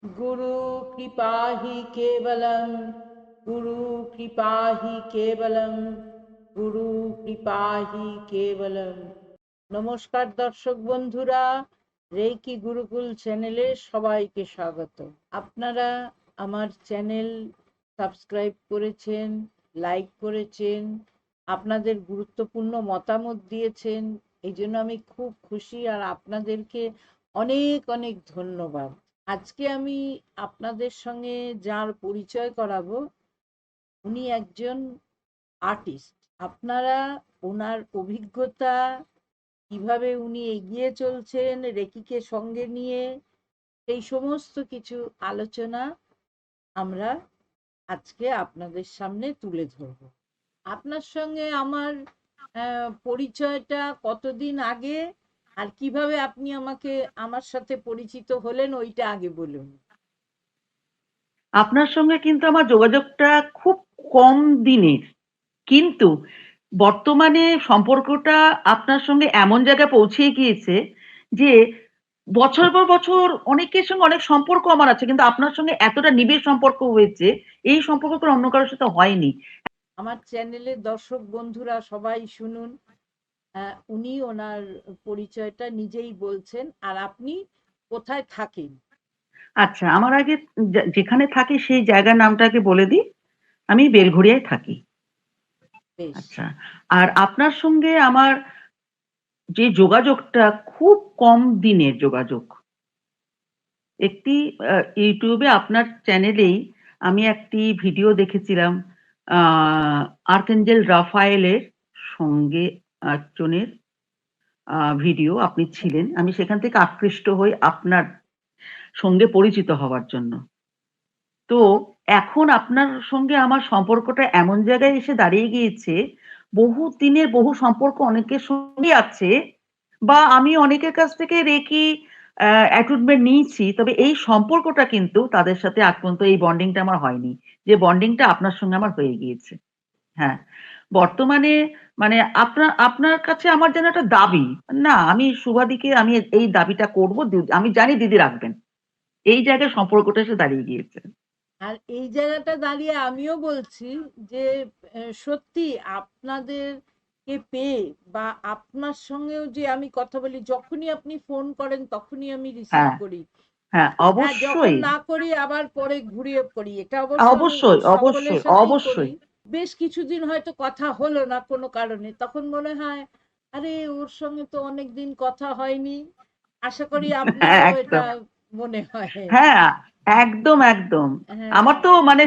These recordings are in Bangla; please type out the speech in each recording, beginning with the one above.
गुरु कृपा ही केवलम, गुरु कृपा ही केवलम, গুরু কৃপাহি কেবলম। নমস্কার দর্শক বন্ধুরা, রেইকি গুরুকুল চ্যানেলে সবাইকে স্বাগত। আপনারা আমার চ্যানেল সাবস্ক্রাইব করেছেন, লাইক করেছেন, আপনাদের গুরুত্বপূর্ণ মতামত দিয়েছেন, এই জন্য আমি খুব খুশি আর আপনাদেরকে অনেক অনেক ধন্যবাদ। আজকে আমি আপনাদের সঙ্গে যার পরিচয় করাবো, উনি একজন আর্টিস্ট। আপনারা ওনার অভিজ্ঞতা, কিভাবে উনি এগিয়ে চলছেন রেকিকে সঙ্গে নিয়ে, এই সমস্ত কিছু আলোচনা আমরা আজকে আপনাদের সামনে তুলে ধরব। আপনার সঙ্গে আমার পরিচয়টা কতদিন আগে আর কিভাবে আপনি আমার সাথে পরিচিত হলেন ওইটা আগে বলুন। আপনার সঙ্গে কিন্তু আমার যোগাযোগটা খুব কম দিনের, কিন্তু বর্তমানে সম্পর্কটা আপনার সঙ্গে এমন জায়গায় পৌঁছে গিয়েছে যে বছর পর বছর অনেকের সঙ্গে অনেক সম্পর্ক আমার আছে, কিন্তু আপনার সঙ্গে এতটা নিবিড় সম্পর্ক হয়েছে, এই সম্পর্ক কোনো অন্য কারোর সাথে হয়নি। আমার চ্যানেলের দর্শক বন্ধুরা সবাই শুনুন, উনি ওনার পরিচয়টা নিজেই বলছেন। আর আপনি কোথায় থাকেন? আচ্ছা, আমার আগে যেখানে থাকি সেই জায়গার নামটাকে বলে দিই। আমি বেলঘড়িয়ায় থাকি। বেশ। আচ্ছা, আর আপনার সঙ্গে আমার যে যোগাযোগটা খুব কম দিনের যোগাযোগ। একটি ইউটিউবে আপনার চ্যানেলেই আমি একটি ভিডিও দেখেছিলাম, আর্কেঞ্জেল রাফায়েলের সঙ্গে একজনের ভিডিও আপনি ছিলেন। আমি সেখান থেকে আকৃষ্ট হই আপনার সঙ্গে পরিচিত হওয়ার জন্য। তো এখন আপনার সঙ্গে আমার সম্পর্কটা এমন জায়গায় এসে দাঁড়িয়ে গিয়েছে, বহু দিনের বহু সম্পর্ক অনেকের সঙ্গে আছে, বা আমি অনেকের কাছ থেকে রেকি অ্যাটুনমেন্ট নিয়েছি, তবে এই সম্পর্কটা কিন্তু তাদের সাথে আজ পর্যন্ত এই বন্ডিংটা আমার হয়নি, যে বন্ডিংটা আপনার সঙ্গে আমার হয়ে গিয়েছে। হ্যাঁ, বর্তমানে মানে আপনার আপনার কাছে আমার যেন একটা দাবি, না আমি শুভাদিকে আমি এই দাবিটা করব, আমি জানি দিদি রাখবেন, এই জায়গায় সম্পর্কটা এসে দাঁড়িয়ে গিয়েছে। আর এই জায়গাটা দাঁড়িয়ে আমিও বলছি যে সত্যি আপনাদেরকে পেয়ে বা আপনার সঙ্গেও যে আমি কথা বলি, যখনই আপনি ফোন করেন তখনই আমি রিসিভ হ্যাঁ, করি। হ্যাঁ, হ্যাঁ, যখন অবশ্যই, না করি আবার পরে ঘুরিয়ে করি। এটা অবশ্য আমি অবশ্যই, সকলের অবশ্যই, সাথেই করি। অবশ্যই। বেশ কিছুদিন হয়তো কথা হলো না কোনো কারণে, তখন মনে হয় আরে ওর সঙ্গে তো অনেকদিন কথা হয়নি। আশা করি আপনারও এটা একদম। মনে হয়। হ্যাঁ, একদম, একদম। হ্যাঁ, আমার তো মানে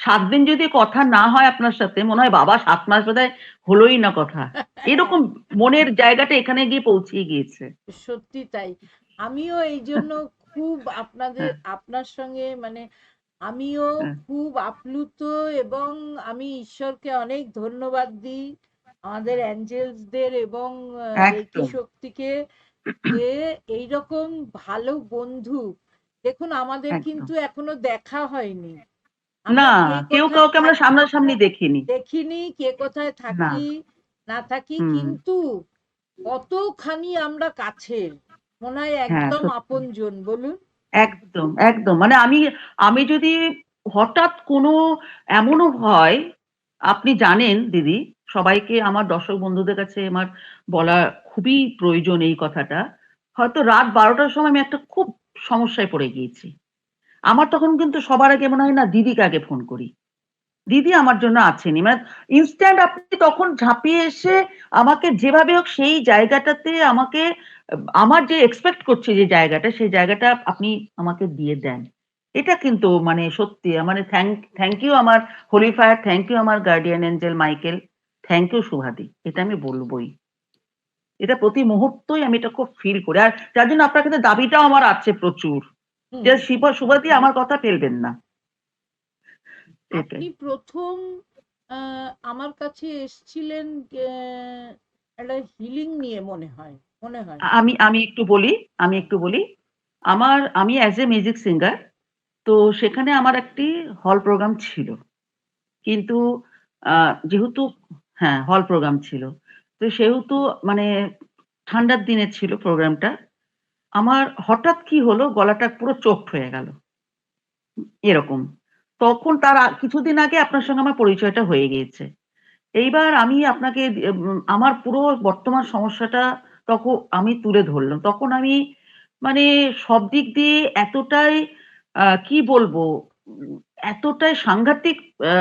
৭ দিন যদি কথা না হয় আপনার সাথে, মনে হয় বাবা ৭ মাস বোধহয় হলোই না কথা। এরকম মনের জায়গাটা এখানে গিয়ে পৌঁছিয়ে গিয়েছে। সত্যি তাই। আমিও এই জন্য খুব হ্যাঁ, আপনার সঙ্গে মানে আমিও হ্যাঁ, খুব আপ্লুত, এবং আমি ঈশ্বরকে অনেক ধন্যবাদ দিই, আমাদের অ্যাঞ্জেলসদের এবং রেকি একদম, শক্তিকে, যে এইরকম ভালো বন্ধু। দেখুন, আমাদের একদম। কিন্তু এখনো দেখা হয়নি। না, আমরা কে কেউ কোথায় কাউকে আমরা থাকি সামনাসামনি দেখিনি। দেখিনি, কে কোথায় না। থাকি না থাকি, হুম। কিন্তু কতখানি আমরা কাছের, মনে হয় হ্যাঁ, একদম সত্যি। আপনজন, বলুন। একদম, একদম। মানে আমি আমি যদি হঠাৎ কোনো এমনও হয়, আপনি জানেন দিদি, সবাইকে আমার দর্শক বন্ধুদের কাছে আমার বলা খুবই প্রয়োজন এই কথাটা। হয়তো রাত ১২টার সময় আমি একটা খুব সমস্যায় পড়ে গিয়েছি। আমার তখন কিন্তু সবার আগে মনে হয় না দিদিকে আগে ফোন করি। দিদি আমার জন্য আছেনই। মানে ইনস্ট্যান্ট আপনি তখন ঝাঁপিয়ে এসে আমাকে যেভাবে হোক সেই জায়গাটাতে আমাকে আমার যে এক্সপেক্ট করছি যে জায়গাটা, সেই জায়গাটা আপনি আমাকে দিয়ে দেন। এটা কিন্তু মানে সত্যি মানে থ্যাংক ইউ আমার হোলি ফায়ার, থ্যাংক ইউ আমার guardian angel Michael, thank you শুভাদি। এটা আমি বলবই। এটা প্রতি মুহূর্তই আমি এটা খুব ফিল করি। আর যার জন্য আপনার কাছে দাবিটাও আমার আছে প্রচুর। হুম। যে শুভাদি আমার কথা ফেলবেন না। এটাই। আপনি প্রথম আমার কাছে এসছিলেন একটা হিলিং নিয়ে, মনে হয়, মনে হয়। আমি আমি একটু বলি, আমি হ্যাঁ। একটু বলি। আমি অ্যাজ এ মিউজিক সিঙ্গার, তো সেখানে আমার একটি হল প্রোগ্রাম ছিল। কিন্তু আ যেহেতু হ্যাঁ, হল প্রোগ্রাম ছিল। তো সেহেতু মানে ঠান্ডার দিনে ছিল প্রোগ্রামটা। আমার হঠাৎ কি হলো, গলাটা পুরো চোখড হয়ে গেল। এরকম। তখন তার কিছুদিন আগে আপনার সঙ্গে আমার পরিচয়টা হয়ে গিয়েছে। এইবার আমি আপনাকে আমার পুরো বর্তমান সমস্যাটা তখন আমি তুলে ধরলাম। তখন আমি মানে সব দিক দিয়ে এতটাই কি বলবো? উম এতটাই সাংঘাতিক আ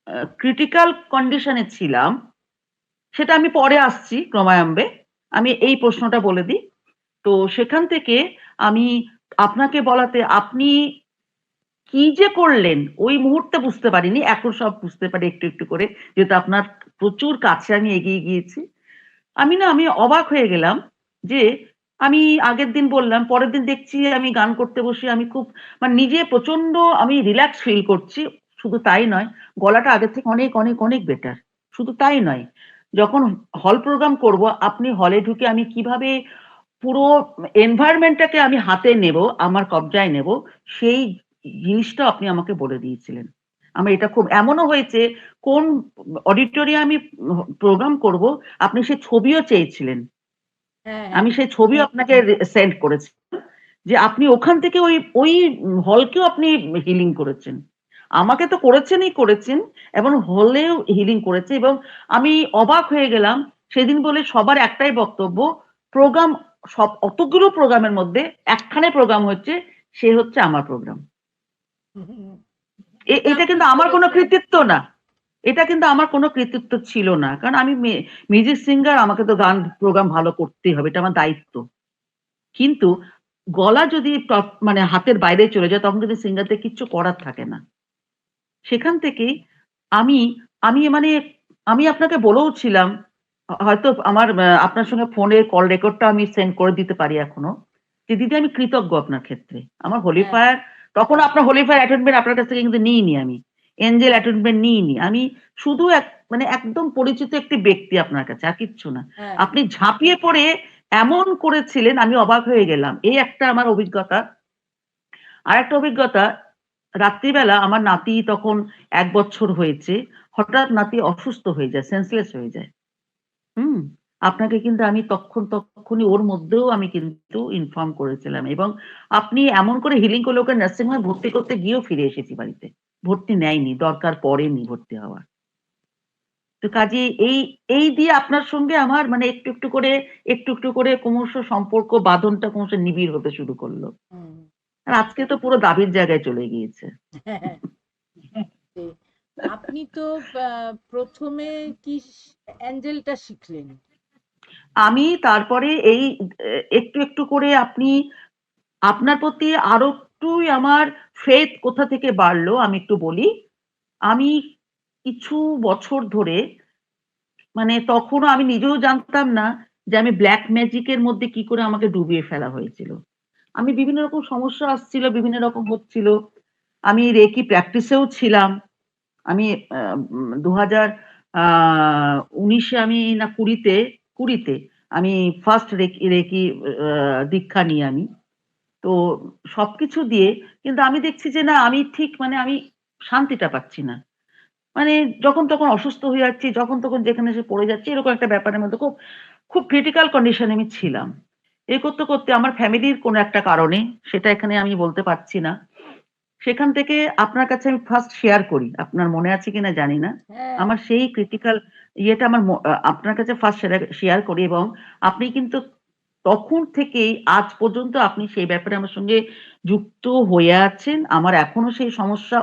আ ক্রিটিক্যাল কন্ডিশন এ ছিলাম, সেটা আমি পরে আসছি ক্রমায়ম্বে। আমি এই প্রশ্নটা বলে দিই। তো সেখান থেকে আমি আপনাকে বলাতে আপনি কি যে করলেন ওই মুহূর্তে বুঝতে পারিনি। এখন সব বুঝতে পারি একটু, একটু করে। যেহেতু আপনার প্রচুর কাছে আমি এগিয়ে গিয়েছি। আমি অবাক হয়ে গেলাম যে আমি আগের দিন বললাম, পরের দিন দেখছি আমি গান করতে বসে আমি খুব মানে নিজে প্রচন্ড আমি রিল্যাক্স ফিল করছি। শুধু তাই নয়, গলাটা আগের থেকে অনেক, অনেক, অনেক বেটার। শুধু তাই নয়, যখন হল প্রোগ্রাম করব, আপনি হলে ঢুকে আমি কিভাবে পুরো এনভায়রনমেন্ট টাকে আমি হাতে নেব, আমার কবজায় নেব, সেই জিনিসটাও আপনি আমাকে বলে দিয়েছিলেন। আমার এটা খুব এমনও হয়েছে কোন অডিটোরিয়ামে প্রোগ্রাম করব, আপনি সেই ছবিও চেয়েছিলেন। হ্যাঁ, হ্যাঁ। আমি সেই ছবিও আপনাকে সেন্ড করেছি। যে আপনি ওখান থেকে ওই হলকেও আপনি হিলিং করেছেন। আমাকে তো করেছেনই করেছেন এবং হলেও হিলিং করেছে এবং আমি অবাক হয়ে গেলাম। সেদিন বলে সবার একটাই বক্তব্য, প্রোগ্রাম সব অতগুলো প্রোগ্রামের মধ্যে একখানে প্রোগ্রাম হচ্ছে, সে হচ্ছে আমার প্রোগ্রাম। হুম, এটা এটা আপনি কিন্তু আমার কোনো করেছেন। কৃতিত্ব না। এটা কিন্তু আমার কোনো কৃতিত্ব ছিল না। কারণ আমি মিউজিক সিঙ্গার, আমাকে তো গান প্রোগ্রাম ভালো করতেই হবে। এটা আমার দায়িত্ব। কিন্তু গলা যদি মানে হাতের বাইরে চলে যায় তখন কিন্তু সিঙ্গারদের কিচ্ছু করার থাকে না। সেখান থেকেই আমি আমি মানে আমি আপনাকে বলেও ছিলাম, হয়তো আমার আপনার সঙ্গে ফোনে কল রেকর্ডটা আমি সেন্ড করে দিতে পারি এখনো। যে দিদি আমি কৃতজ্ঞ আপনার ক্ষেত্রে। আমার হ্যাঁ, হোলিফায়ার তখন আপনার হোলিফায়ার অ্যাটেন্ডমেন্ট আপনার কাছ থেকে কিন্তু নিইনি আমি। এঞ্জেল হ্যাঁ, অ্যাটেন্ডমেন্ট নিইনি। আমি শুধু মানে একদম পরিচিত একটি ব্যক্তি আপনার কাছে, আর কিচ্ছু না। হ্যাঁ। আপনি ঝাঁপিয়ে পড়ে এমন করেছিলেন আমি অবাক হয়ে গেলাম। এই একটা আমার অভিজ্ঞতা। আরেকটা অভিজ্ঞতা, রাত্রিবেলা আমার নাতি তখন ১ বছর হয়েছে। হঠাৎ নাতি অসুস্থ হয়ে যায়, সেন্সলেস হয়ে যায়। হুম? আপনাকে কিন্তু আমি তক্ষুনি ওর মধ্যেও আমি কিন্তু ইনফর্ম করেছিলাম এবং আপনি এমন করে হিলিং করলে ওকে নার্সিং হোমে ভর্তি করতে গিয়েও ফিরে এসেছি বাড়িতে। ভর্তি নেয়নি, দরকার পড়েনি ভর্তি হওয়ার। তো কাজেই এই দিয়ে আপনার সঙ্গে আমার মানে একটু, একটু করে ক্রমশ সম্পর্ক বাঁধনটা ক্রমশ নিবিড় হতে শুরু করল। হুম। আর আজকে তো পুরো দাবির জায়গায় চলে গিয়েছে। হ্যাঁ, হ্যাঁ, সেই। আপনি তো প্রথমে কি অ্যাঞ্জেলটা শিখলেন? আমি তারপরে এই একটু, একটু করে আপনার প্রতি আরো একটুই আমার ফেইথ কোথা থেকে বাড়লো আমি একটু বলি। আমি কিছু বছর ধরে মানে তখনও আমি নিজেও জানতাম না যে আমি ব্লাক ম্যাজিক এর মধ্যে কি করে আমাকে ডুবিয়ে ফেলা হয়েছিল। আমি বিভিন্ন রকম সমস্যা আসছিল, বিভিন্ন রকম হচ্ছিল। আমি রেকি প্র্যাকটিসেও ছিলাম। আমি ২০০০ আ ১৯ এ আমি না ২০ তে আমি ফার্স্ট রেকি দীক্ষা নিই আমি। তো সবকিছু দিয়ে কিন্তু আমি দেখছি যে না আমি ঠিক মানে আমি শান্তিটা পাচ্ছি না। মানে যখন তখন অসুস্থ হয়ে যাচ্ছি, যখন তখন যেখানে এসে পড়ে যাচ্ছি এরকম একটা ব্যাপারের মধ্যে খুব ক্রিটিক্যাল কন্ডিশন এ আমি ছিলাম। করতে, করতে আমার ফ্যামিলির কোনো একটা কারণে সেটা এখানে আমি বলতে পারছি না। সেখান থেকে আপনার কাছে আমি ফার্স্ট শেয়ার করি। আপনার মনে আছে কিনা জানি না। হ্যাঁ। আমার সেই ক্রিটিক্যাল ইয়েটা আমার আপনার কাছে ফার্স্ট শেয়ার করি এবং আপনি কিন্তু তখন থেকেই আজ পর্যন্ত আপনি সেই ব্যাপারে আমার সঙ্গে যুক্ত হয়ে আছেন। আমার এখনো সেই সমস্যা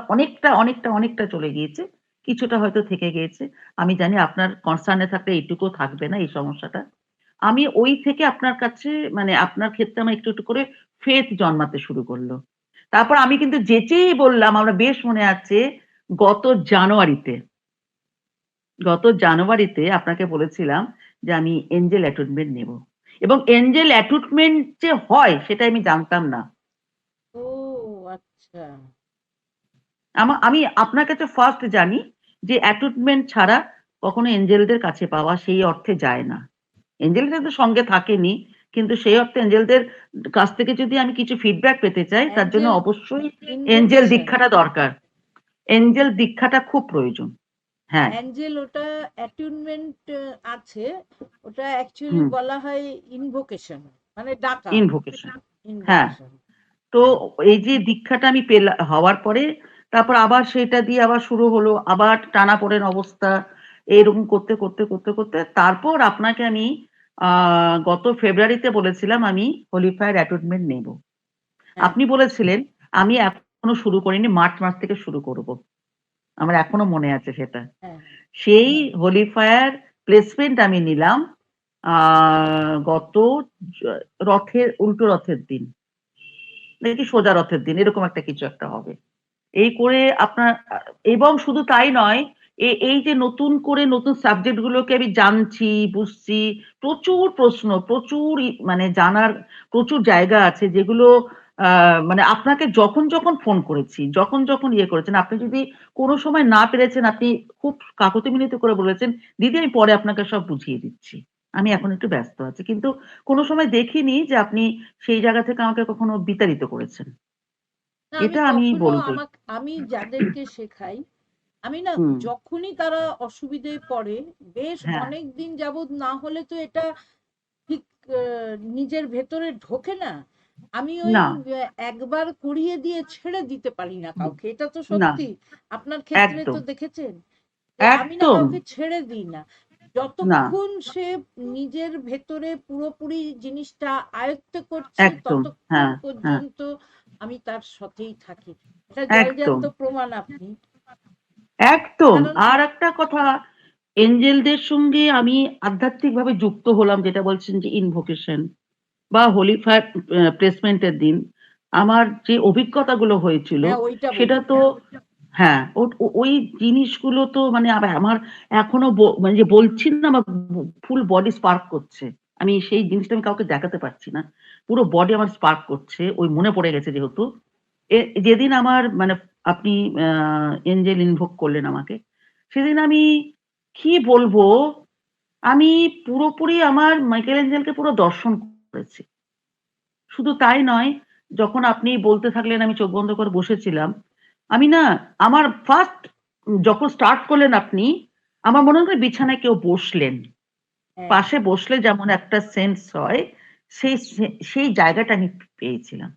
অনেকটা চলে গিয়েছে। কিছুটা হয়তো থেকে গিয়েছে। আমি জানি আপনার কনসার্ন এ থাকলে এইটুকুও থাকবে না এই সমস্যাটা। আমি ওই থেকে আপনার কাছে মানে আপনার ক্ষেত্রে আমার একটু, একটু করে ফেথ জন্মাতে শুরু করল। তারপর আমি কিন্তু যেচেই বললাম আমার বেশ মনে আছে গত জানুয়ারিতে, গত জানুয়ারিতে আপনাকে বলেছিলাম যে আমি এঞ্জেল অ্যাটুনমেন্ট নেব। এবং এঞ্জেল অ্যাটুটমেন্ট যে হয় সেটা আমি জানতাম না। ও আচ্ছা। আমি আপনার কাছে ফার্স্ট জানি যে অ্যাটুটমেন্ট ছাড়া কখনো এঞ্জেলদের কাছে পাওয়া সেই অর্থে যায় না। এঞ্জেলদের তো সঙ্গে থাকেনি। কিন্তু সেই অর্থে এঞ্জেলদের কাছ থেকে যদি আমি কিছু ফিডব্যাক পেতে চাই তার জন্য অ্যাঞ্জেল অবশ্যই এঞ্জেল ইনভোকেশন। দীক্ষাটা দরকার। এঞ্জেল দীক্ষাটা খুব প্রয়োজন। হ্যাঁ, অ্যাঞ্জেল ওটা অ্যাটুনমেন্ট আছে। ওটা অ্যাকচুয়ালি হুম। বলা হয় ইনভোকেশন। মানে ডাকা ইনভোকেশন। হ্যাঁ, ইনভোকেশন। তো এই যে দীক্ষাটা আমি হওয়ার পরে তারপর আবার সেটা দিয়ে আবার শুরু হলো, আবার টানাপোড়েন অবস্থা, এরকম করতে করতে করতে করতে তারপর আপনাকে আমি গত ফেব্রুয়ারিতে বলেছিলাম আমি হোলি ফায়ার অ্যাটুনমেন্ট নেব। হ্যাঁ আপনি বলেছিলেন আমি এখনো শুরু করিনি, মার্চ মাস থেকে শুরু করব। আমার এখনো মনে আছে সেটা। হ্যাঁ সেই হোলি ফায়ার প্লেসমেন্ট আমি নিলাম গত উল্টো রথের দিন, নাকি সোজা রথের দিন, এরকম একটা কিছু একটা হবে। এই করে আপনার এবং শুধু তাই নয়, এই যে নতুন করে নতুন সাবজেক্ট গুলোকে আমি জানছি, বুঝছি, প্রচুর প্রশ্ন, প্রচুর মানে জানার প্রচুর জায়গা আছে যেগুলো মানে আপনাকে যখন যখন ফোন করেছি, যখন যখন ইয়ে করেছেন, আপনি যদি কোনো সময় না পেরেছেন, আপনি খুব কাকুতি মিনতি করে বলেছেন, দিদি আমি পরে আপনাকে সব বুঝিয়ে দিচ্ছি, আমি এখন একটু ব্যস্ত আছি, কিন্তু কোনো সময় দেখিনি যে আপনি সেই জায়গা থেকে আমাকে কখনো বিতাড়িত করেছেন। না, আমি এটা আমি কখনো বলবই। আমি যাদেরকে শেখাই, আমি না হুম। যখনই তারা অসুবিধায় পড়ে, বেশ হ্যাঁ। অনেক দিন যাবৎ না হলে তো এটা ঠিক নিজের ভেতরে ঢোকে না। আমি ওই না। একবার করিয়ে দিয়ে ছেড়ে দিতে পারি না হুম, কাউকে, এটা তো না, সত্যি। আপনার ক্ষেত্রে তো একদম, দেখেছেন যে আমি না একদম, কাউকে ছেড়ে দিই না, না, যতক্ষণ সে নিজের ভেতরে পুরোপুরি জিনিসটা আয়ত্ত করছে একদম, ততক্ষণ হ্যাঁ, হ্যাঁ, পর্যন্ত আমি তার সাথেই থাকি। এটা একদম, জলজ্যান্ত প্রমাণ আপনি। একদম। কারণ আর একটা কথা, এঞ্জেলদের সঙ্গে আমি আধ্যাত্মিকভাবে যুক্ত হলাম, যেটা বলছেন যে ইনভোকেশন বা হোলি ফায়ার প্লেসমেন্টের দিন আমার যে অভিজ্ঞতাগুলো হয়েছিল, হ্যাঁ ওইটা সেটা বলুন। তো হ্যাঁ, ওই জিনিসগুলো তো মানে আবার আমার এখনো মানে যে বলছি না, আমার ফুল বডি স্পার্ক করছে। আমি সেই জিনিসটা আমি কাউকে দেখাতে পারছি না। পুরো বডি আমার স্পার্ক করছে। ওই মনে পড়ে গেছে যেহেতু। যেদিন আমার মানে আপনি এঞ্জেল ইনভোক করলেন আমাকে, সেদিন আমি কি বলবো? আমি পুরোপুরি আমার মাইকেল এঞ্জেলকে পুরো দর্শন করেছি। শুধু তাই নয়, যখন আপনি বলতে থাকলেন আমি চোখ বন্ধ করে বসেছিলাম। আমি না আমার ফার্স্ট যখন স্টার্ট করলেন আপনি, আমার মনে হলো বিছানায় কেউ বসলেন। হ্যাঁ পাশে বসলে যেমন একটা সেন্স হয়, সেই জায়গাটা আমি পেয়েছিলাম।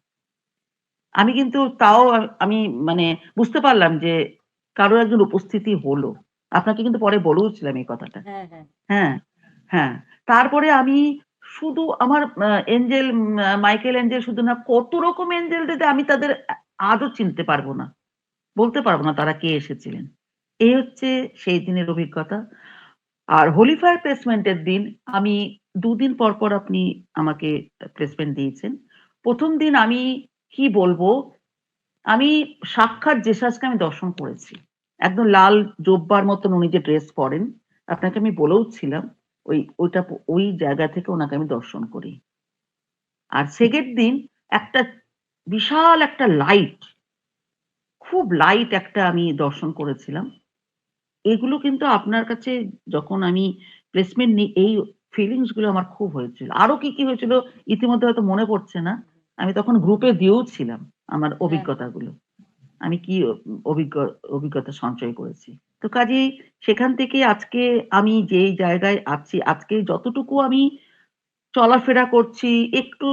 আমি কিন্তু তাও আমি মানে বুঝতে পারলাম যে কারো একজন উপস্থিতি হলো। আপনাকে কিন্তু পরে বলেওছিলাম এই কথাটা। হ্যাঁ হ্যাঁ হ্যাঁ, হ্যাঁ। তারপরে আমি শুধু আমার এঞ্জেল মাইকেল এঞ্জেল শুধু না, কত রকম এঞ্জেল দিদি আমি তাদের আজও চিনতে পারবো না। বলতে পারবো না তারা কে এসেছিলেন। এই হচ্ছে সেই দিনের অভিজ্ঞতা। আর হোলি ফায়ার প্লেসমেন্ট এর দিন আমি ২ দিন পর, পর আপনি আমাকে প্লেসমেন্ট দিয়েছেন। ১ম দিন আমি কি বলবো, আমি সাক্ষাৎ জেসাসকে আমি দর্শন করেছি। একদম লাল জোব্বার মতন উনি যে ড্রেস পরেন, আপনাকে আমি বলেও ছিলাম, ওই জায়গা থেকে উনাকে আমি দর্শন করি। আর সেকেন্ড দিন একটা বিশাল একটা লাইট, খুব লাইট একটা আমি দর্শন করেছিলাম। এগুলো কিন্তু আপনার কাছে যখন আমি প্লেসমেন্ট নিই, এই ফিলিংস গুলো আমার খুব হয়েছিল। আরো কি, কি হয়েছিল ইতিমধ্যে হয়তো মনে পড়ছে না। আমি তখন গ্রুপে দিয়েও ছিলাম আমার হ্যাঁ অভিজ্ঞতাগুলো। আমি কি অভিজ্ঞ অভিজ্ঞতা সঞ্চয় করেছি। তো কাজেই সেখান থেকে আজকে আমি যেই জায়গায় আছি, আজকে যতটুকু আমি চলাফেরা করছি একটু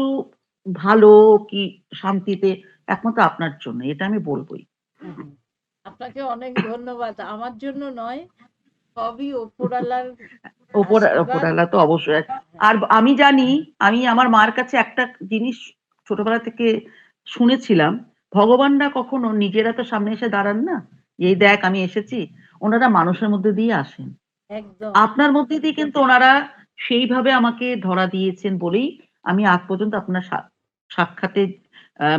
ভালো কি শান্তিতে, একমাত্র আপনার জন্য। এটা আমি বলবই। হুম, হুম। আপনাকে অনেক ধন্যবাদ, আমার জন্য নয়, সবই ওপরওয়ালার আশীর্বাদ। ওপরওয়ালা তো অবশ্যই। হ্যাঁ, আর আমি জানি, আমি আমার মার কাছে একটা জিনিস ছোটবেলা থেকে শুনেছিলাম, ভগবানরা কখনো নিজেরা তো সামনে এসে দাঁড়ান না। এই দেখ আমি এসেছি। ওনারা মানুষের মধ্যে দিয়ে আসেন। একদম। আপনার মধ্যে দিয়ে কিন্তু ওনারা সেইভাবে আমাকে ধরা দিয়েছেন বলেই আমি আজ পর্যন্ত আপনার সাক্ষাতে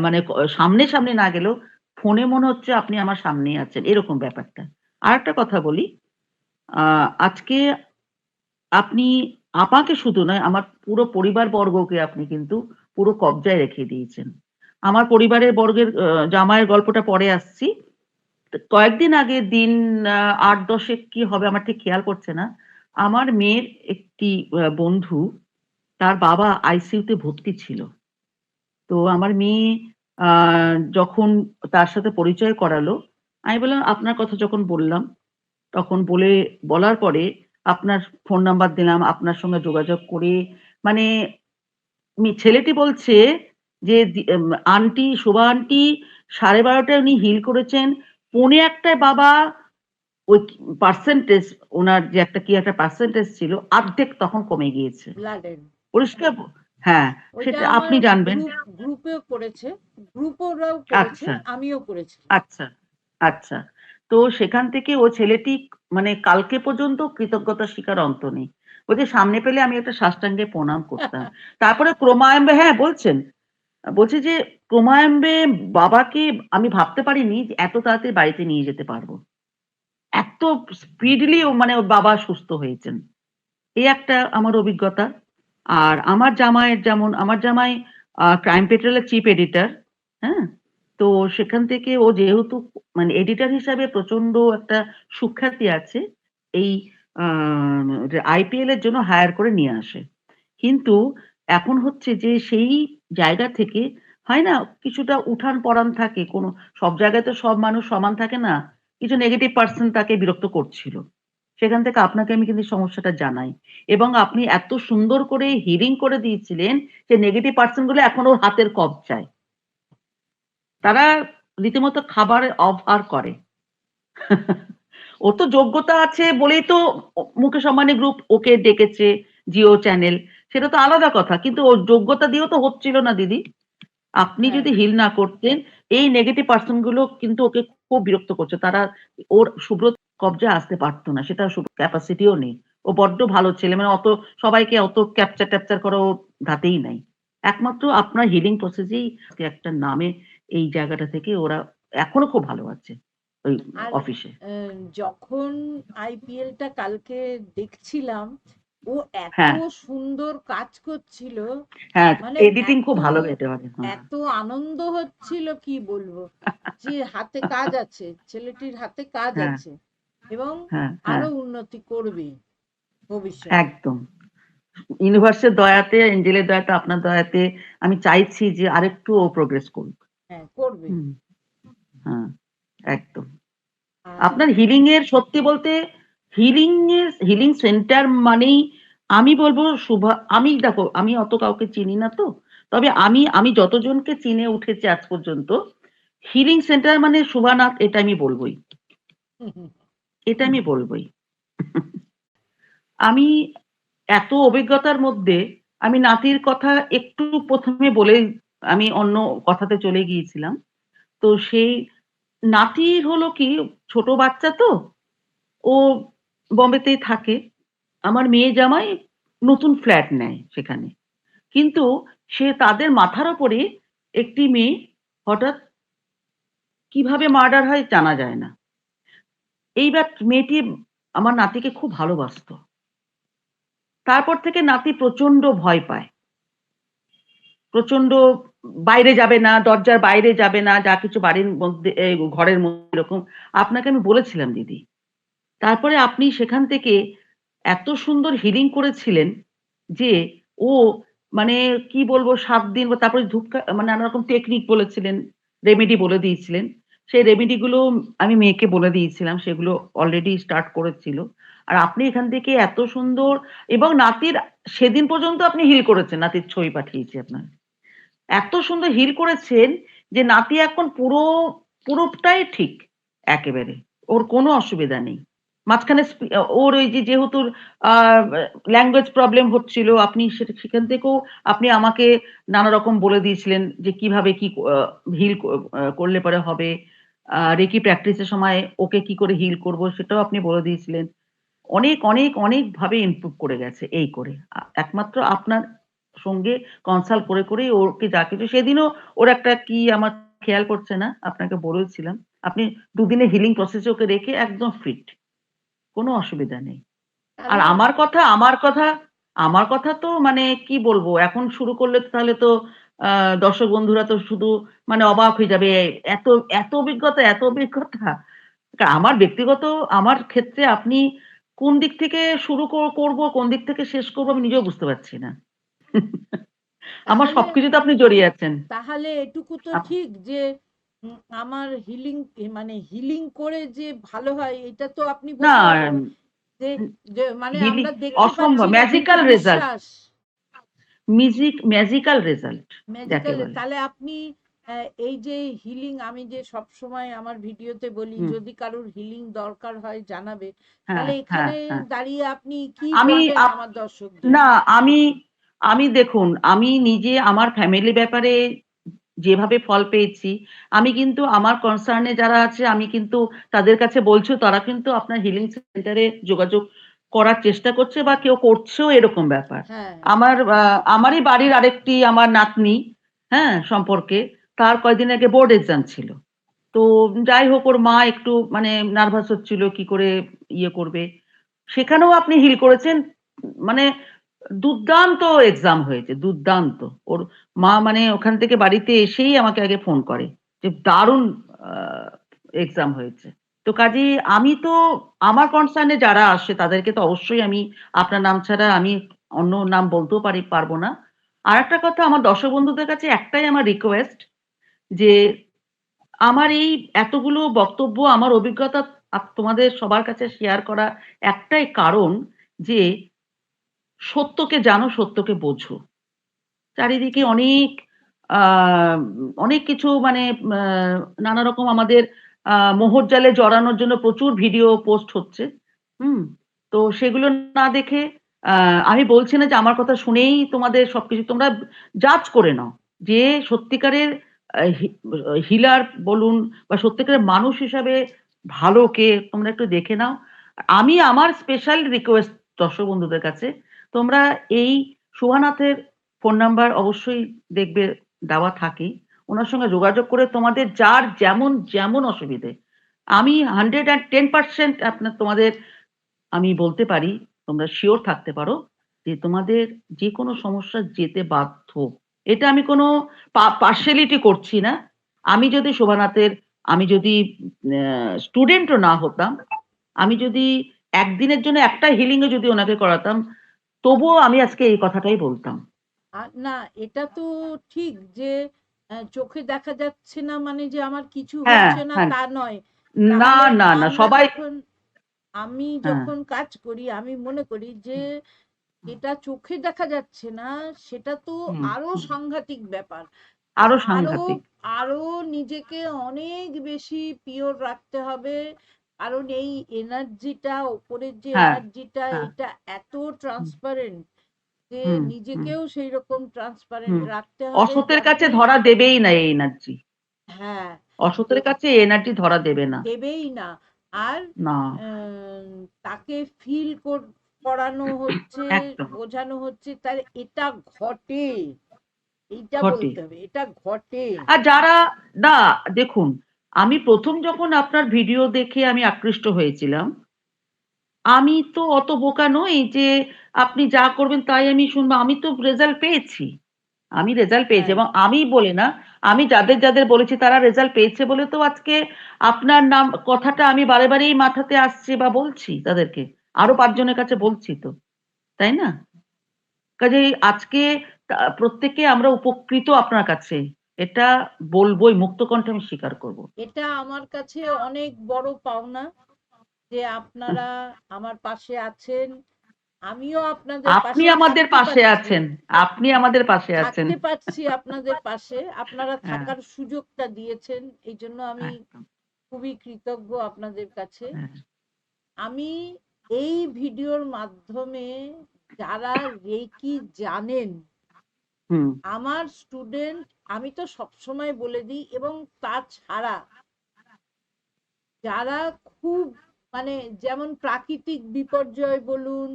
মানে সামনে, সামনে না গেলেও ফোনে মনে হচ্ছে আপনি আমার সামনেই আছেন। এরকম ব্যাপারটা। আরেকটা কথা বলি, আ আজকে আপনি আমাকে শুধু নয়, আমার পুরো পরিবারবর্গকে আপনি কিন্তু পুরো কবজায় রেখে দিয়েছেন। আমার পরিবারের বর্গের জামাইয়ের গল্পটা পরে আসছি। তো কয়েকদিন আগে দিন ৮-১০ কি হবে আমার ঠিক খেয়াল পড়ছে না। আমার মেয়ের একটি বন্ধু, তার বাবা আইসিইউতে ভর্তি ছিল। তো আমার মেয়ে আ যখন তার সাথে পরিচয় করালো, আমি বললাম, "আপনার কথা যখন বললাম, তখন বলার পরে আপনার ফোন নাম্বার দিলাম, আপনার সঙ্গে যোগাযোগ করে মানে ছেলেটি বলছে যে আন্টি, শোভা আন্টি 12:30টায় উনি হিল করেছেন, 1:45টায় বাবা ওই পার্সেন্টেজ, ওনার যে একটা কি একটা পার্সেন্টেজ ছিল অর্ধেক তখন কমে গিয়েছে। ব্লাডের পরিষ্কার হ্যাঁ, ওইটা সেটা আমার আপনি জানবেন। গ্রুপেও করেছে, ওরাও করেছে, আচ্ছা, আমিও করেছি। আচ্ছা, আচ্ছা। তো সেখান থেকে ও ছেলেটি মানে কালকে পর্যন্ত কৃতজ্ঞতা স্বীকার অন্ত নেই। বলছে সামনে পেলে আমি একটা সাষ্টাঙ্গে প্রণাম করতাম। তারপরে ক্রমান্বয়ে হ্যাঁ বলছেন। বলছে যে ক্রমান্বয়ে বাবাকে আমি ভাবতে পারিনি যে এত তাড়াতাড়ি বাড়িতে নিয়ে যেতে পারবো। এত স্পিডলি ও মানে ওর বাবা সুস্থ হয়েছেন। এই একটা আমার অভিজ্ঞতা। আর আমার জামাইয়ের যেমন আমার জামাই ক্রাইম পেট্রোলের চিফ এডিটর, হ্যাঁ? তো সেখান থেকে ও যেহেতু মানে এডিটর হিসাবে প্রচন্ড একটা সুখ্যাতি আছে, এই আ আইপিএল এর জন্য হায়ার করে নিয়ে আসে। কিন্তু এখন হচ্ছে যে সেই জায়গা থেকে হয় না কিছুটা উঠান-পড়ান থাকে। সব জায়গায় তো সব মানুষ সমান থাকে না। কিছু নেগেটিভ পারসন তাকে বিরক্ত করছিল। সেখান থেকে আপনাকে আমি কিন্তু সমস্যাটা জানাই। এবং আপনি এত সুন্দর করে হিলিং করে দিয়েছিলেন যে নেগেটিভ পারসন গুলো এখন ওর হাতের কবজায়। তারা রীতিমতো খাবার অফার করে। ওর তো যোগ্যতা আছে বলেই তো মুকেশ আম্বানি গ্রুপ ওকে ডেকেছে, জিও চ্যানেল। সেটা তো আলাদা কথা। কিন্তু ওর যোগ্যতা দিয়েও তো হচ্ছিল না দিদি। আপনি হ্যাঁ, যদি হিল না করতেন, এই নেগেটিভ পারসন গুলো কিন্তু ওকে খুব বিরক্ত করছে। তারা ওর সুব্রত কবজায় আসতে পারত না। সেটা ক্যাপাসিটিও নেই। ও বড্ড ভালো ছেলে। মানে সবাইকে অত ক্যাপচার করা ওর ধাতেই নাই। একমাত্র আপনার হিলিং প্রসেস এই একটা নামে এই জায়গাটা থেকে ওরা এখনো খুব ভালো আছে ওই আর অফিসে। যখন আইপিএলটা কালকে দেখছিলাম, ও এত হ্যাঁ, সুন্দর কাজ করছিল, হ্যাঁ, মানে এডিটিং এত খুব ভালো হতে পারে। হ্যাঁ, এত আনন্দ হচ্ছিল কি বলবো, যে হাতে কাজ আছে, ছেলেটির হাতে কাজ হ্যাঁ, আছে, এবং হ্যাঁ, হ্যাঁ, আরো উন্নতি করবে ভবিষ্যতে। একদম। ইউনিভার্সের দয়াতে, এঞ্জেলের দয়াতে, আপনার দয়াতে আমি চাইছি যে আরেকটু ও প্রোগ্রেস করুক। হ্যাঁ, করবে। হুম, হ্যাঁ, একদম। আর আপনার হিলিং এর সত্যি বলতে হিলিং সেন্টার মানেই আমি বলবো আমি দেখো আমি অত কাউকে চিনি না তো। তবে আমি যতজনকে চিনে উঠেছি আজ পর্যন্ত হিলিং সেন্টার মানে শুভানাথ, এটা আমি বলবোই। এটা আমি বলবোই। আমি এত অভিজ্ঞতার মধ্যে আমি নাতির কথা একটু ১ম এ বলে আমি অন্য কথাতে চলে গিয়েছিলাম। তো সেই নাতির হলো কি ছোট বাচ্চা তো, ও বম্বেতেই থাকে। আমার মেয়ে জামাই নতুন ফ্ল্যাট নেয় সেখানে। কিন্তু সে তাদের মাথার উপরে একটি মেয়ে হঠাৎ কিভাবে মার্ডার হয় জানা যায় না। এইবার মেয়েটি আমার নাতিকে খুব ভালোবাসতো। তারপর থেকে নাতি প্রচন্ড ভয় পায়। প্রচন্ড বাইরে যাবে না, দরজার বাইরে যাবে না, যা কিছু বাড়ির মধ্যে ঘরের মধ্যে এরকম। আপনাকে আমি বলেছিলাম দিদি। তারপরে আপনি সেখান থেকে এত সুন্দর হিলিং করেছিলেন যে ও মানে কি বলবো ৭ দিন বা তারপরে মানে নানা রকম টেকনিক বলেছিলেন, রেমেডি বলে দিয়েছিলেন। সেই রেমেডি গুলো আমি মেয়েকে বলে দিয়েছিলাম। সেগুলো অলরেডি স্টার্ট করেছিল। আর আপনি এখান থেকে এত সুন্দর এবং নাতির সেদিন পর্যন্ত আপনি হিল করেছেন। নাতির ছবি পাঠিয়েছি আপনার। এত সুন্দর হিল করেছেন যে নাতি এখন পুরোটাই ঠিক একেবারে। ওর কোনো অসুবিধা নেই। মাঝখানে ওর ওই যে যেহেতু আ ল্যাঙ্গুয়েজ প্রবলেম হচ্ছিল আপনি সেখান থেকেও আপনি আমাকে নানা রকম বলে দিয়েছিলেন যে কিভাবে কি হিল করলে পরে হবে। রেকি প্র্যাকটিস এর সময় ওকে কি করে হিল করব সেটাও আপনি বলে দিয়েছিলেন। অনেক ভাবে ইমপ্রুভ করে গেছে এই করে। একমাত্র আপনার সঙ্গে কনসাল্ট করেই ওকে যা কিছু সেদিনও ওর একটা কি আমার খেয়াল পড়ছে না, আপনাকে বলেছিলাম। আপনি ২ দিনের হিলিং প্রসেস এ ওকে রেখে একদম ফিট। কোনো অসুবিধা নেই। আর তাহলে আমার কথা তো মানে কি বলবো? এখন শুরু করলে তো তাহলে তো আ দর্শক বন্ধুরা তো শুধু মানে অবাক হয়ে যাবে। এত, এত অভিজ্ঞতা। আমার ব্যক্তিগত আমার ক্ষেত্রে আপনি কোন দিক থেকে শুরু করব, কোন দিক থেকে শেষ করব আমি নিজেও বুঝতে পারছি না। আমার তাহলে সবকিছুতে আপনি জড়িয়ে আছেন। তাহলে এটুকু তো আপ ঠিক যে আমার মানে হিলিং করে যে ভালো হয় এটা তো আপনি না বলতে পারবেন, যে উম যে মানে হিলিং আমরা দেখতে পাচ্ছি অসম্ভব এটা কিন্তু ম্যাজিক্যাল রেজাল্ট। বিশ্বাস। ম্যাজিক্যাল রেজাল্ট যাকে ম্যাজিক্যাল। বলে। তাহলে আপনি এই যে হিলিং, আমি যে সব সময় আমার ভিডিওতে বলি হুম, যদি কারোর হিলিং দরকার হয় জানাবে, হ্যাঁ, তাহলে হ্যাঁ, এখানে হ্যাঁ। দাঁড়িয়ে আপনি কি আমি বলবেন আপ আমার দর্শকদের? না, আমি আমি দেখুন, আমি নিজে আমার ফ্যামিলি ব্যাপারে যেভাবে ফল পেয়েছি, আমি কিন্তু আমার কনসার্ন এ যারা আছে আমি কিন্তু তাদের কাছে বলছি, তারা কিন্তু আপনার হিলিং সেন্টারে যোগাযোগ করার চেষ্টা করছে বা কেউ করছেও এরকম ব্যাপার। হ্যাঁ, আমারই বাড়ির আরেকটি আমার নাতনি, হ্যাঁ, সম্পর্কে তার কয়দিন আগে বোর্ড এক্সাম ছিল। তো যাই হোক ওর মা একটু মানে নার্ভাস হচ্ছিল কি করে ইয়ে করবে। সেখানেও আপনি হিল করেছেন। মানে দুর্দান্ত এক্সাম হয়েছে, দুর্দান্ত। ওর মা মানে ওখান থেকে বাড়িতে এসেই আমাকে আগে ফোন করে যে দারুণ এক্সাম হয়েছে। তো কাজেই আমি তো আমার কনসার্নে যারা আসে তাদেরকে তো অবশ্যই আমি আপনার নাম ছাড়া আমি অন্য নাম বলতেও পারবো না। আর একটা কথা, আমার দর্শক বন্ধুদের কাছে একটাই আমার রিকোয়েস্ট, যে আমার এই এতগুলো বক্তব্য, আমার অভিজ্ঞতা তোমাদের সবার কাছে শেয়ার করা একটাই কারণ, যে সত্যকে জানো, সত্যকে বোঝো। চারিদিকে ঠিক। অনেক আ অনেক কিছু মানে আ নানা রকম আমাদের মোহজ্জালে জড়ানোর জন্য প্রচুর ভিডিও পোস্ট হচ্ছে। হুম? তো সেগুলো না দেখে আ আমি বলছি না যে আমার কথা শুনেই তোমাদের সবকিছু তোমরা জাজ করে নাও। যে সত্যিকারের আ হি হিলার বলুন বা সত্যিকারের মানুষ হিসাবে ভালো কে তোমরা একটু দেখে নাও। আমি আমার স্পেশাল রিকোয়েস্ট দর্শক বন্ধুদের কাছে, তোমরা এই শুভানাথের ফোন নাম্বার অবশ্যই দেখবে দেওয়া থাকেই। উনার সঙ্গে যোগাযোগ করে তোমাদের যার যেমন অসুবিধে, আমি 110% তোমাদের আমি বলতে পারি, তোমরা সিওর থাকতে পারো যে তোমাদের যেকোনো সমস্যা যেতে বাধ্য। এটা আমি কোনো পার্সিয়ালিটি করছি না। আমি যদি শোভানাথের আমি যদি স্টুডেন্টও না হতাম, আমি যদি একদিনের জন্য একটা হিলিং ও যদি ওনাকে করাতাম, তবুও আমি আজকে এই কথাটাই বলতাম। না, এটা তো ঠিক যে চোখে দেখা যাচ্ছে না মানে যে আমার কিছু হ্যাঁ, হচ্ছে না হ্যাঁ। তা নয়। না, তাহলে না, না। আমরা সবাই যখন আমি হ্যাঁ, যখন কাজ করি আমি মনে করি যে এটা চোখে দেখা যাচ্ছে না, সেটা তো হুম, আরো হুম। সাংঘাতিক ব্যাপার। আরো আরো সাংঘাতিক। আরো নিজেকে অনেক বেশি পিওর রাখতে হবে, কারণ এই এনার্জিটা, ওপরের যে হ্যাঁ, এনার্জিটা, হ্যাঁ। এটা এত হুম, ট্রান্সপারেন্ট যে হুম, হুম, নিজেকেও সেই রকম ট্রান্সপারেন্ট হুম। রাখতে হবে অসতের কাছে যাতে। ধরা দেবেই না এই এনার্জি। হ্যাঁ, অসতের কাছে এই এনার্জি ধরা দেবে না। দেবেই না। আর না, তাকে ফিল করানো হচ্ছে, একদম। বোঝানো হচ্ছে তার এটা ঘটে, এইটা ঘটে। বলতে হবে এটা ঘটে। আর যারা না, দেখুন, আমি ১ম যখন আপনার ভিডিও দেখে আমি আকৃষ্ট হয়েছিলাম, আমি তো অত বোকা নই যে আপনি যা করবেন তাই আমি শুনবো। আমি তো রেজাল্ট পেয়েছি। আমি রেজাল্ট পেয়েছি হ্যাঁ, এবং আমি বলে না, আমি যাদের বলেছি তারা রেজাল্ট পেয়েছে বলে তো আজকে আপনার নাম কথাটা আমি বারেই মাথাতে আসছে বা বলছি তাদেরকে। আরো ৫ জনের কাছে বলছি তো। তাই না? কাজেই আজকে প্রত্যেকে আমরা উপকৃত আপনার কাছে। এটা বলবোই, মুক্ত কণ্ঠে আমি স্বীকার করব। এটা আমার কাছে অনেক বড় পাওনা যে আপনারা আমার পাশে আছেন, আমিও আপনাদের আপনি পাশে আমাদের থাকতে পাশে পারছি। আছেন। আপনি আমাদের পাশে আছেন। থাকতে পারছি আপনাদের পাশে, আপনারা হ্যাঁ, থাকার সুযোগটা দিয়েছেন, এই জন্য আমি একদম। খুবই কৃতজ্ঞ আপনাদের কাছে। হ্যাঁ, আমি এই ভিডিওর মাধ্যমে যারা রেকি জানেন, হুম, আমার স্টুডেন্ট, আমি তো সবসময় বলে দিই, এবং তাছাড়া যারা খুব মানে যেমন প্রাকৃতিক বিপর্যয় বলুন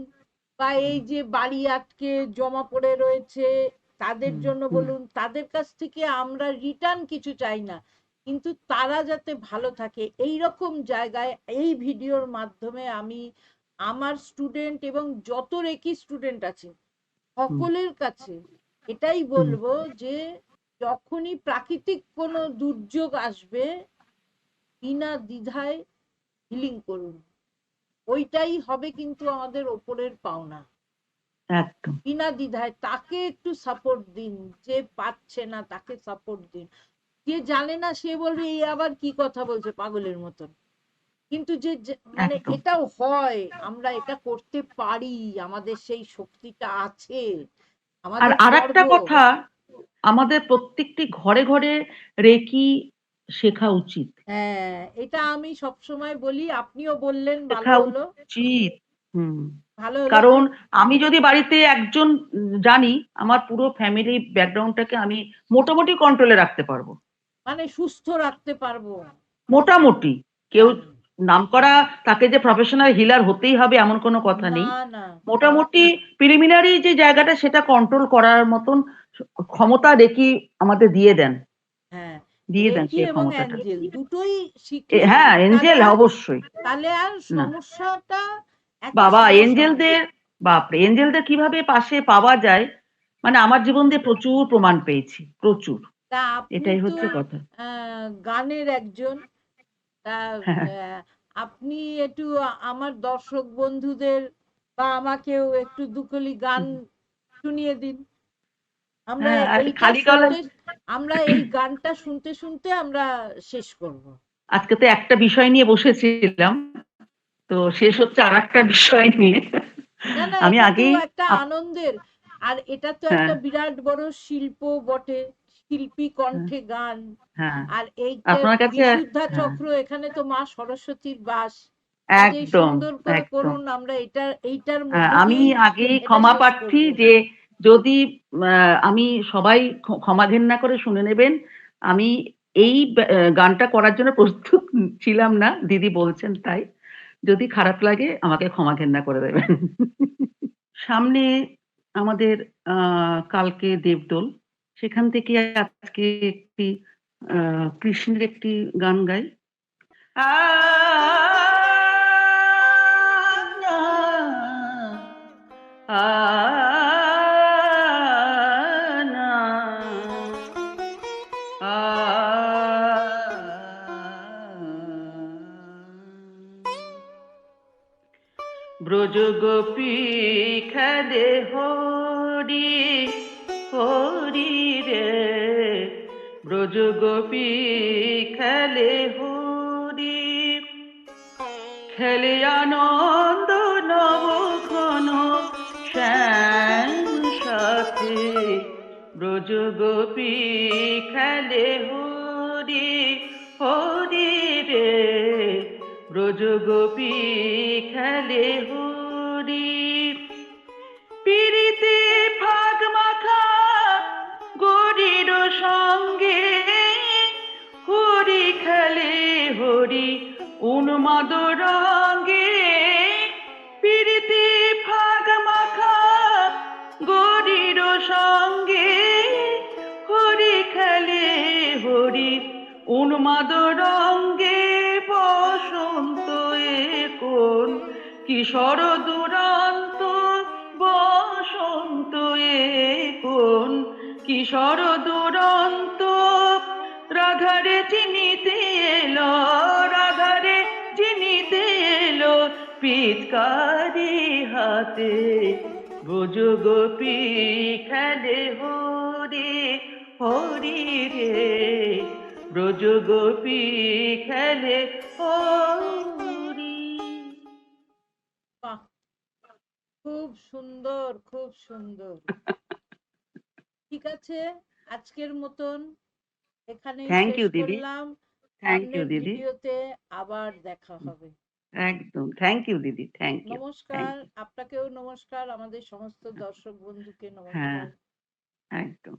বা হুম, এই যে বাড়ি আটকে জমা পড়ে রয়েছে তাদের হুম, জন্য হুম, বলুন, তাদের কাছ থেকে আমরা রিটার্ন কিছু চাই না, কিন্তু তারা যাতে ভালো থাকে এই রকম জায়গায় এই ভিডিওর মাধ্যমে আমি আমার স্টুডেন্ট এবং যত রেকি স্টুডেন্ট আছে হুম, সকলের কাছে এটাই হুম, বলবো যে যখনই প্রাকৃতিক কোনো দুর্যোগ আসবে বিনা দ্বিধায় হিলিং করুন, ওইটাই হবে কিন্তু আমাদের ওপরের পাওনা। একদম। বিনা দ্বিধায় তাকে একটু সাপোর্ট দিন, যে পাচ্ছে না তাকে সাপোর্ট দিন। যে জানে না সে বলবে এই আবার কি কথা বলছে পাগলের মতন, কিন্তু মানে একদম। এটাও হয়, আমরা এটা করতে পারি, আমাদের সেই শক্তিটা আছে, আর আমাদের আরেকটা গর্ব। কথা, আমাদের প্রত্যেকটি ঘরে ঘরে রেকি শেখা উচিত। হ্যাঁ, এটা আমি সবসময় বলি, আপনিও বললেন, ভালো শেখা হলো। উচিত। হুম। ভালো হলো কারণ আমি যদি বাড়িতে একজন জানি, আমার পুরো ফ্যামিলি ব্যাকগ্রাউন্ডটাকে আমি মোটামুটি কন্ট্রোলে রাখতে পারবো। মানে সুস্থ রাখতে পারবো। মোটামুটি। কেউ হ্যাঁ, নামকরা তাকে যে প্রফেশনাল হিলার হতেই হবে এমন কোনো কথা না নেই। না। মোটামুটি প্রিলিমিনারি যে জায়গাটা সেটা কন্ট্রোল করার মতন ক্ষমতা রেকি আমাদের দিয়ে দেন। হ্যাঁ, দিয়ে দেন রেকি সেই এবং ক্ষমতাটা। অ্যাঞ্জেল দুটোই শিখলে হ্যাঁ, তাহলে এঞ্জেল আর অবশ্যই। তাহলে আর না, সমস্যাটা এত বাবা সহজ হয় না। এঞ্জেলদের, বাপরে এঞ্জেলদের কিভাবে পাশে পাওয়া যায়, মানে আমার জীবন দিয়ে প্রচুর প্রমাণ পেয়েছি, প্রচুর। তা আপনি এটাই তো হচ্ছে কথা। গানের একজন, তা হ্যাঁ, আপনি একটু আমার দর্শক বন্ধুদের বা আমাকেও একটু দুকলি গান শুনিয়ে দিন। আমরা হ্যাঁ, আর এইটা খালি গলায়। শুনতে, আমরা এই গানটা শুনতে শুনতে আমরা শেষ করব। আজকে তো একটা বিষয় নিয়ে বসেছিলাম, তো শেষ হচ্ছে আর একটা বিষয় নিয়ে। না না, আমি এটা তো আগেই একটা আনন্দের, আর এটা তো হ্যাঁ, একটা বিরাট বড় শিল্প বটে, শিল্পী হ্যাঁ, কণ্ঠে গান। হ্যাঁ, আর এইটা আপনার কাছে বিশুদ্ধা হ্যাঁ, চক্র, এখানে তো মা সরস্বতীর বাস। কাজেই একদম, সুন্দর করে একদম। করুন, আমরা এইটার মধ্যে আমি দিয়েই আগেই এটা ক্ষমা শেষ প্রার্থী করব। যে যদি আমি সবাই ক্ষমা ঘেন্না করে শুনে নেবেন। আমি এই গানটা করার জন্য প্রস্তুত ছিলাম না, দিদি বলছেন তাই। যদি খারাপ লাগে আমাকে ক্ষমা ঘেন্না করে দেবেন। সামনে আমাদের কালকে দেবদোল, সেখান থেকে আজকে একটি কৃষ্ণের একটি গান গাই। আ না, আ না, আ ব্রজগোপী খেলে হরি হরি রে, ব্রজগোপী খেলে হরি, খেলে আনন্দ নবঘন শ্যাম সাথে, ব্রজগোপী খেলে হরি হরি রে, ব্রজগোপী খেলে হরি, পিরিতে ফাগ মাখা গরির সঙ্গে, হরি খেলে হরি উন্মাদ রঙ্গে, পিরিতে ফাগ মাখা গরির সঙ্গে, হরি খেলে হরি উন্মাদ রঙ্গে, বসন্ত কোন কিশোর দুরন্ত, বসন্ত কোন কিশোর দুরন্ত, রাধারে চিনিতে এলো, রাধারে চিনিতে এলো, পিচকারি হাতে, ব্রজগোপী খেলে হরি হরি রে, ব্রজগোপী খেলে হরি। বাহ, খুব সুন্দর, খুব সুন্দর। ঠিক আছে, আজকের মতন এখানেই থ্যাংক শেষ ইউ দিদি, করলাম। থ্যাংক ইউ সামনের দিদি। ভিডিওতে আবার দেখা হবে। একদম থ্যাংক ইউ দিদি, থ্যাংক ইউ, থ্যাংক নমস্কার, ইউ। আপনাকেও নমস্কার, আমাদের সমস্ত দর্শক বন্ধুকে হ্যাঁ, নমস্কার। একদম।